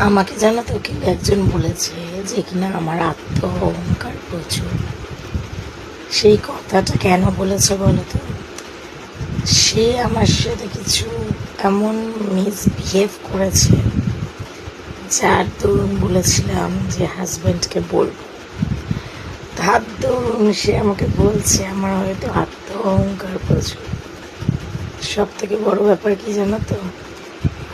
আমাকে জানো তো কেউ একজন বলেছে যে কিনা আমার আত্ম অহংকার প্রচুর। সেই কথাটা কেন বলেছে বলো তো? সে আমার সাথে কিছু এমন মিসবিহেভ করেছে, যার দরুন বলেছিলাম যে হাজব্যান্ডকে বলবো। তার দরুন সে আমাকে বলছে আমার হয়তো আত্ম অহংকার প্রচুর। সব থেকে বড় ব্যাপার কি জানো তো?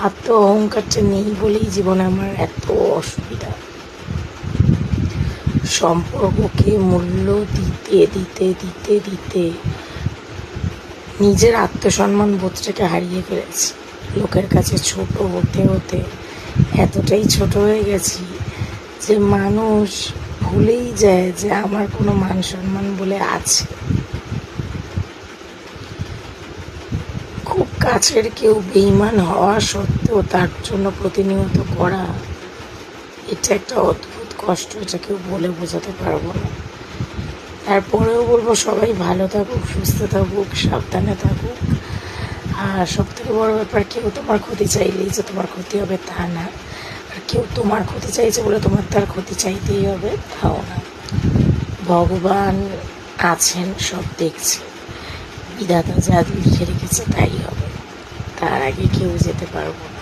আত্ম অহংকারটা নেই বলেই জীবনে আমার এত অসুবিধা। সম্পর্ককে মূল্য দিতে দিতে দিতে দিতে নিজের আত্মসম্মান বোধটাকে হারিয়ে ফেলেছি। লোকের কাছে ছোট হতে হতে এতটাই ছোট হয়ে গেছি যে মানুষ ভুলেই যায় যে আমার কোনো মান সম্মান বলে আছে। খুব কাছের কেউ বেঈমান হওয়া সত্ত্বেও তার জন্য প্রতিনিয়ত করা, এটা একটা অদ্ভুত কষ্ট, এটা কেউ বলে বোঝাতে পারবো না। তারপরেও বলবো সবাই ভালো থাকুক, সুস্থ থাকুক, সাবধানে থাকুক। আর সব থেকে বড় ব্যাপার, কেউ তোমার ক্ষতি চাইলেই যে তোমার ক্ষতি হবে তা না। আর কেউ তোমার ক্ষতি চাইছে বলে তোমার তার ক্ষতি চাইতেই হবে তাও না। ভগবান আছেন, সব দেখছে। বিধাতা যা লিখে রেখেছে তাই হবে, তার আগে কেউ যেতে পারবো না।